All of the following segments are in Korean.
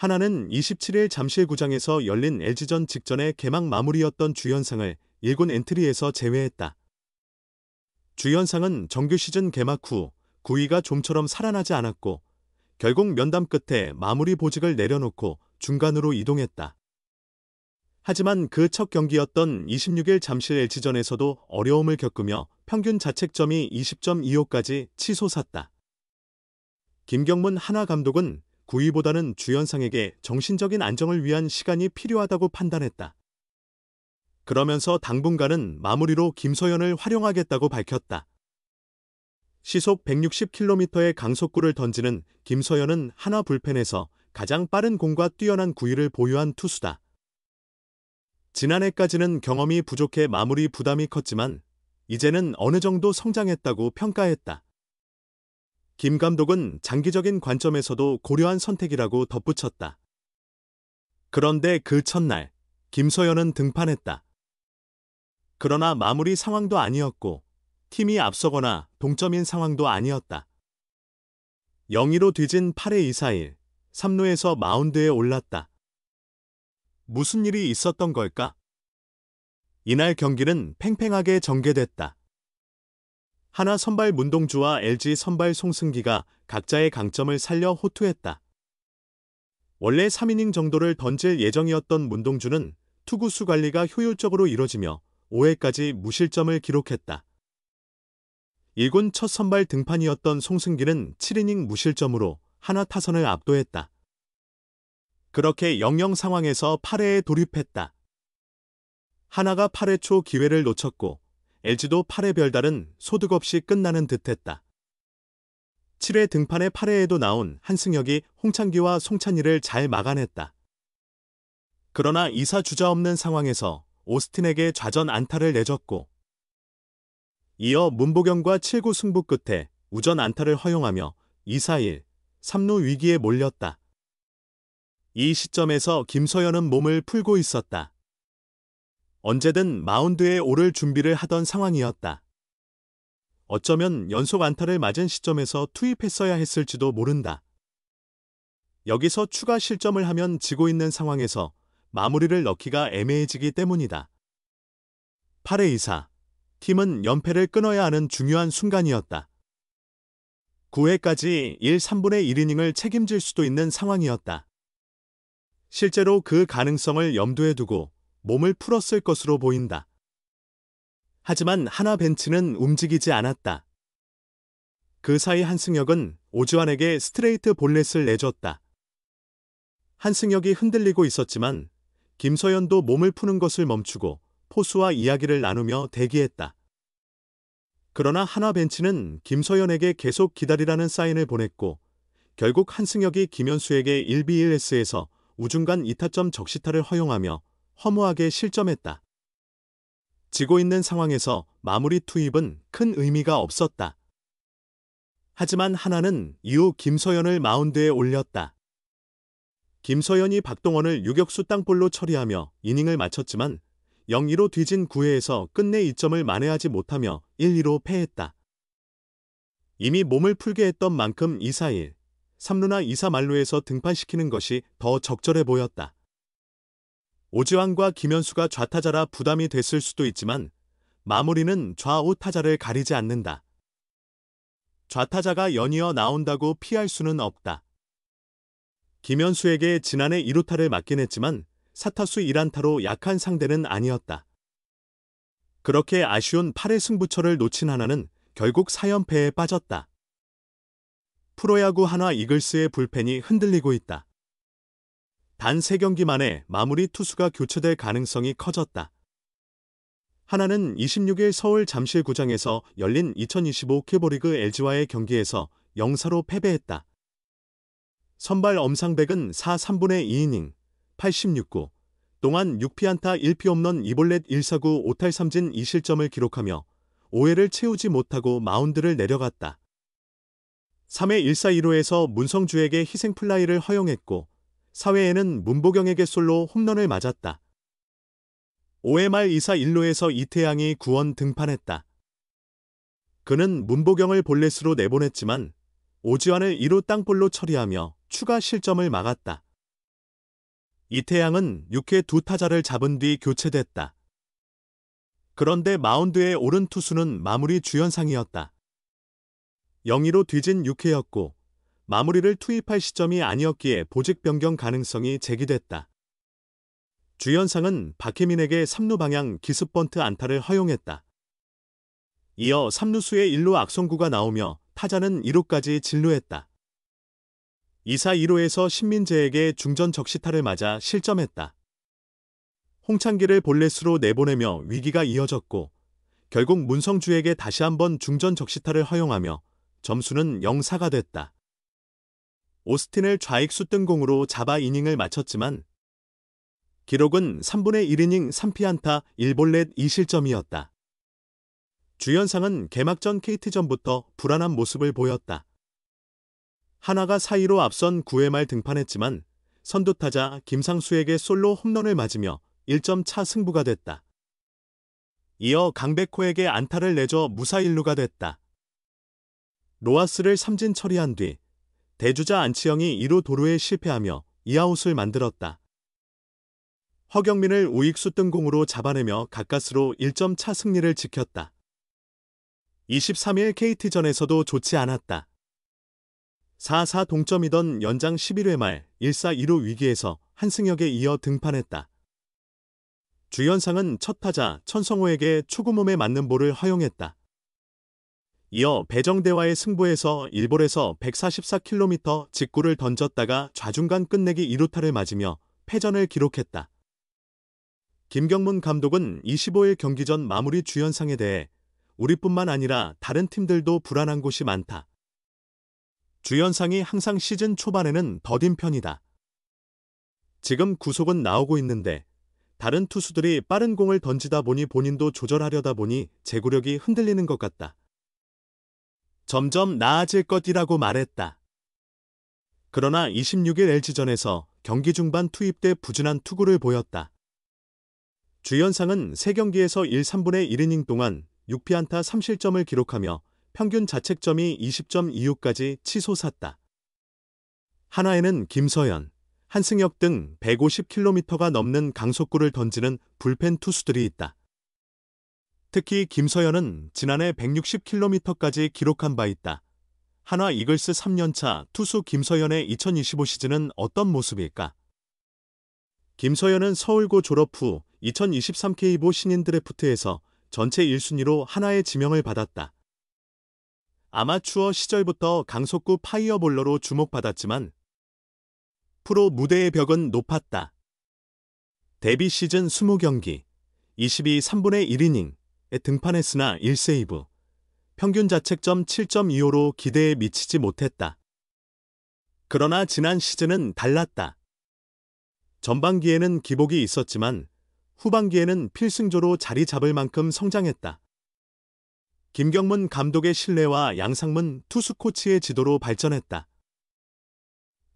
하나는 27일 잠실구장에서 열린 LG전 직전의 개막 마무리였던 주연상을 1군 엔트리에서 제외했다. 주연상은 정규 시즌 개막 후 9위가 좀처럼 살아나지 않았고 결국 면담 끝에 마무리 보직을 내려놓고 중간으로 이동했다. 하지만 그 첫 경기였던 26일 잠실 LG전에서도 어려움을 겪으며 평균 자책점이 20.25까지 치솟았다. 김경문 한화 감독은 9위보다는 주연상에게 정신적인 안정을 위한 시간이 필요하다고 판단했다. 그러면서 당분간은 마무리로 김서현을 활용하겠다고 밝혔다. 시속 160km의 강속구를 던지는 김서현은 한화 불펜에서 가장 빠른 공과 뛰어난 구위를 보유한 투수다. 지난해까지는 경험이 부족해 마무리 부담이 컸지만 이제는 어느 정도 성장했다고 평가했다. 김 감독은 장기적인 관점에서도 고려한 선택이라고 덧붙였다. 그런데 그 첫날 김서현은 등판했다. 그러나 마무리 상황도 아니었고 팀이 앞서거나 동점인 상황도 아니었다. 0-2로 뒤진 8회 2사1, 3루에서 마운드에 올랐다. 무슨 일이 있었던 걸까? 이날 경기는 팽팽하게 전개됐다. 한화 선발 문동주와 LG 선발 송승기가 각자의 강점을 살려 호투했다. 원래 3이닝 정도를 던질 예정이었던 문동주는 투구수 관리가 효율적으로 이뤄지며 5회까지 무실점을 기록했다. 1군 첫 선발 등판이었던 송승기는 7이닝 무실점으로 한화 타선을 압도했다. 그렇게 0-0 상황에서 8회에 돌입했다. 한화가 8회 초 기회를 놓쳤고 LG도 8회 별다른 소득 없이 끝나는 듯했다. 7회 등판의 8회에도 나온 한승혁이 홍창기와 송찬희를 잘 막아냈다. 그러나 2사 주자 없는 상황에서 오스틴에게 좌전 안타를 내줬고 이어 문보경과 7구 승부 끝에 우전 안타를 허용하며 2사1, 3루 위기에 몰렸다. 이 시점에서 김서현은 몸을 풀고 있었다. 언제든 마운드에 오를 준비를 하던 상황이었다. 어쩌면 연속 안타를 맞은 시점에서 투입했어야 했을지도 모른다. 여기서 추가 실점을 하면 지고 있는 상황에서 마무리를 넣기가 애매해지기 때문이다. 8회 2사, 팀은 연패를 끊어야 하는 중요한 순간이었다. 9회까지 1, 3분의 1이닝을 책임질 수도 있는 상황이었다. 실제로 그 가능성을 염두에 두고 몸을 풀었을 것으로 보인다. 하지만 한화 벤치는 움직이지 않았다. 그 사이 한승혁은 오주환에게 스트레이트 볼넷을 내줬다. 한승혁이 흔들리고 있었지만 김서현도 몸을 푸는 것을 멈추고 포수와 이야기를 나누며 대기했다. 그러나 한화 벤치는 김서현에게 계속 기다리라는 사인을 보냈고 결국 한승혁이 김현수에게 1비1S에서 우중간 2타점 적시타를 허용하며 허무하게 실점했다. 지고 있는 상황에서 마무리 투입은 큰 의미가 없었다. 하지만 한화는 이후 김서현을 마운드에 올렸다. 김서현이 박동원을 유격수 땅볼로 처리하며 이닝을 마쳤지만 0-2로 뒤진 9회에서 끝내 2점을 만회하지 못하며 1-2로 패했다. 이미 몸을 풀게 했던 만큼 2사1, 3루나 2사 만루에서 등판시키는 것이 더 적절해 보였다. 오지환과 김현수가 좌타자라 부담이 됐을 수도 있지만 마무리는 좌우 타자를 가리지 않는다. 좌타자가 연이어 나온다고 피할 수는 없다. 김현수에게 지난해 2루타를 맞긴 했지만 사타수 1안타로 약한 상대는 아니었다. 그렇게 아쉬운 8회 승부처를 놓친 한화는 결국 4연패에 빠졌다. 프로야구 한화 이글스의 불펜이 흔들리고 있다. 단 3경기 만에 마무리 투수가 교체될 가능성이 커졌다. 한화는 26일 서울 잠실구장에서 열린 2025 큐브리그 LG와의 경기에서 0-4로 패배했다. 선발 엄상백은 4, 3분의 2이닝, 86구, 동안 6피안타 1피홈런 2볼넷 1사구 5탈 3진 2실점을 기록하며 5회를 채우지 못하고 마운드를 내려갔다. 3회 1사 1루에서 문성주에게 희생플라이를 허용했고 4회에는 문보경에게 솔로 홈런을 맞았다. 5회 말 2사 1루에서 이태양이 구원 등판했다. 그는 문보경을 볼넷으로 내보냈지만 오지환을 2루 땅볼로 처리하며 추가 실점을 막았다. 이태양은 6회 2타자를 잡은 뒤 교체됐다. 그런데 마운드에 오른 투수는 마무리 주연상이었다. 0-2로 뒤진 6회였고 마무리를 투입할 시점이 아니었기에 보직 변경 가능성이 제기됐다. 주연상은 박혜민에게 3루 방향 기습 번트 안타를 허용했다. 이어 3루수의 1루 악송구가 나오며 타자는 2루까지 진루했다. 2사 2루에서 신민재에게 중전 적시타를 맞아 실점했다. 홍창기를 볼넷으로 내보내며 위기가 이어졌고 결국 문성주에게 다시 한번 중전 적시타를 허용하며 점수는 0-4가 됐다. 오스틴을 좌익수 뜬공으로 잡아 이닝을 마쳤지만 기록은 3분의 1이닝 3피안타 1볼넷 2실점이었다. 주연상은 개막전 KT전부터 불안한 모습을 보였다. 한화가 4-2로 앞선 9회 말 등판했지만 선두타자 김상수에게 솔로 홈런을 맞으며 1점 차 승부가 됐다. 이어 강백호에게 안타를 내줘 무사 1루가 됐다. 로하스를 삼진 처리한 뒤 대주자 안치영이 2루 도루에 실패하며 2아웃을 만들었다. 허경민을 우익수 뜬공으로 잡아내며 가까스로 1점 차 승리를 지켰다. 23일 KT전에서도 좋지 않았다. 4-4 동점이던 연장 11회 말 1사 2루 위기에서 한승혁에 이어 등판했다. 주연상은 첫 타자 천성호에게 초구 몸에 맞는 볼을 허용했다. 이어 배정대와의 승부에서 1볼에서 144km 직구를 던졌다가 좌중간 끝내기 2루타를 맞으며 패전을 기록했다. 김경문 감독은 25일 경기 전 마무리 주연상에 대해 우리뿐만 아니라 다른 팀들도 불안한 곳이 많다. 주연상이 항상 시즌 초반에는 더딘 편이다. 지금 구속은 나오고 있는데 다른 투수들이 빠른 공을 던지다 보니 본인도 조절하려다 보니 제구력이 흔들리는 것 같다. 점점 나아질 것이라고 말했다. 그러나 26일 LG전에서 경기 중반 투입돼 부진한 투구를 보였다. 주연상은 3경기에서 1/3분의 1이닝 동안 6피안타 3실점을 기록하며 평균 자책점이 20.26까지 치솟았다. 한화에는 김서현, 한승혁 등 150km가 넘는 강속구를 던지는 불펜 투수들이 있다. 특히 김서현은 지난해 160km까지 기록한 바 있다. 한화 이글스 3년차 투수 김서현의 2025 시즌은 어떤 모습일까? 김서현은 서울고 졸업 후 2023 K보 신인 드래프트에서 전체 1순위로 한화의 지명을 받았다. 아마추어 시절부터 강속구 파이어볼러로 주목받았지만 프로 무대의 벽은 높았다. 데뷔 시즌 20경기, 22 3분의 1이닝에 등판했으나 1세이브, 평균 자책점 7.25로 기대에 미치지 못했다. 그러나 지난 시즌은 달랐다. 전반기에는 기복이 있었지만 후반기에는 필승조로 자리 잡을 만큼 성장했다. 김경문 감독의 신뢰와 양상문 투수 코치의 지도로 발전했다.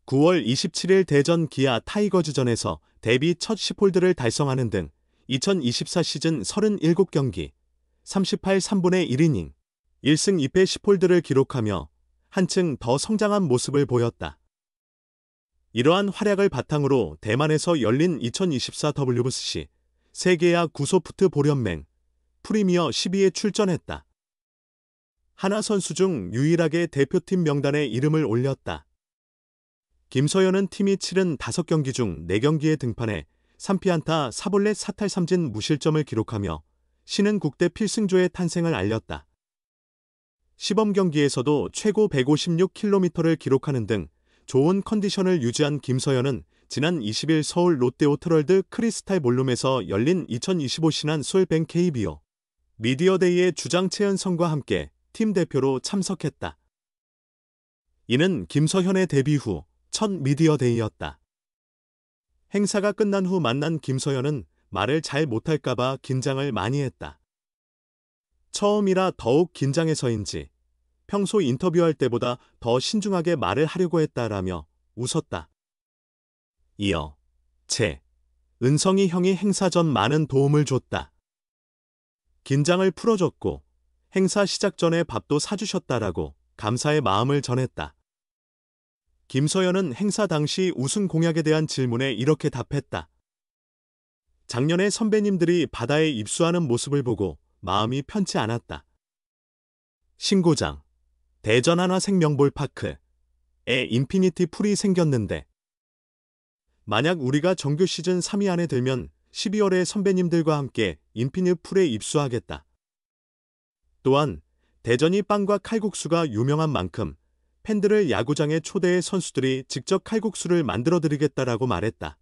9월 27일 대전 기아 타이거즈전에서 데뷔 첫 10홀드를 달성하는 등 2024 시즌 37경기, 38 3분의 1이닝, 1승 2패 10홀드를 기록하며 한층 더 성장한 모습을 보였다. 이러한 활약을 바탕으로 대만에서 열린 2024 WBC 세계야 구소프트 보련맹 프리미어 12에 출전했다. 한화 선수 중 유일하게 대표팀 명단에 이름을 올렸다. 김서현은 팀이 치른 5경기 중 4경기에 등판해 3피안타 4볼넷 4탈3진 무실점을 기록하며 신흥 국대 필승조의 탄생을 알렸다. 시범 경기에서도 최고 156km를 기록하는 등 좋은 컨디션을 유지한 김서현은 지난 20일 서울 롯데오트월드 크리스탈 볼룸에서 열린 2025 신한 솔뱅 KBO 미디어데이의 주장 최은성과 함께 팀 대표로 참석했다. 이는 김서현의 데뷔 후 첫 미디어데이였다. 행사가 끝난 후 만난 김서현은 말을 잘 못할까봐 긴장을 많이 했다. 처음이라 더욱 긴장해서인지 평소 인터뷰할 때보다 더 신중하게 말을 하려고 했다라며 웃었다. 이어 은성이 형이 행사 전 많은 도움을 줬다. 긴장을 풀어줬고 행사 시작 전에 밥도 사주셨다라고 감사의 마음을 전했다. 김서연은 행사 당시 우승 공약에 대한 질문에 이렇게 답했다. 작년에 선배님들이 바다에 입수하는 모습을 보고 마음이 편치 않았다. 신고장, 대전 하나생명볼파크에 인피니티 풀이 생겼는데 만약 우리가 정규 시즌 3위 안에 들면 12월에 선배님들과 함께 인피니티 풀에 입수하겠다. 또한 대전이 빵과 칼국수가 유명한 만큼 팬들을 야구장에 초대해 선수들이 직접 칼국수를 만들어드리겠다라고 말했다.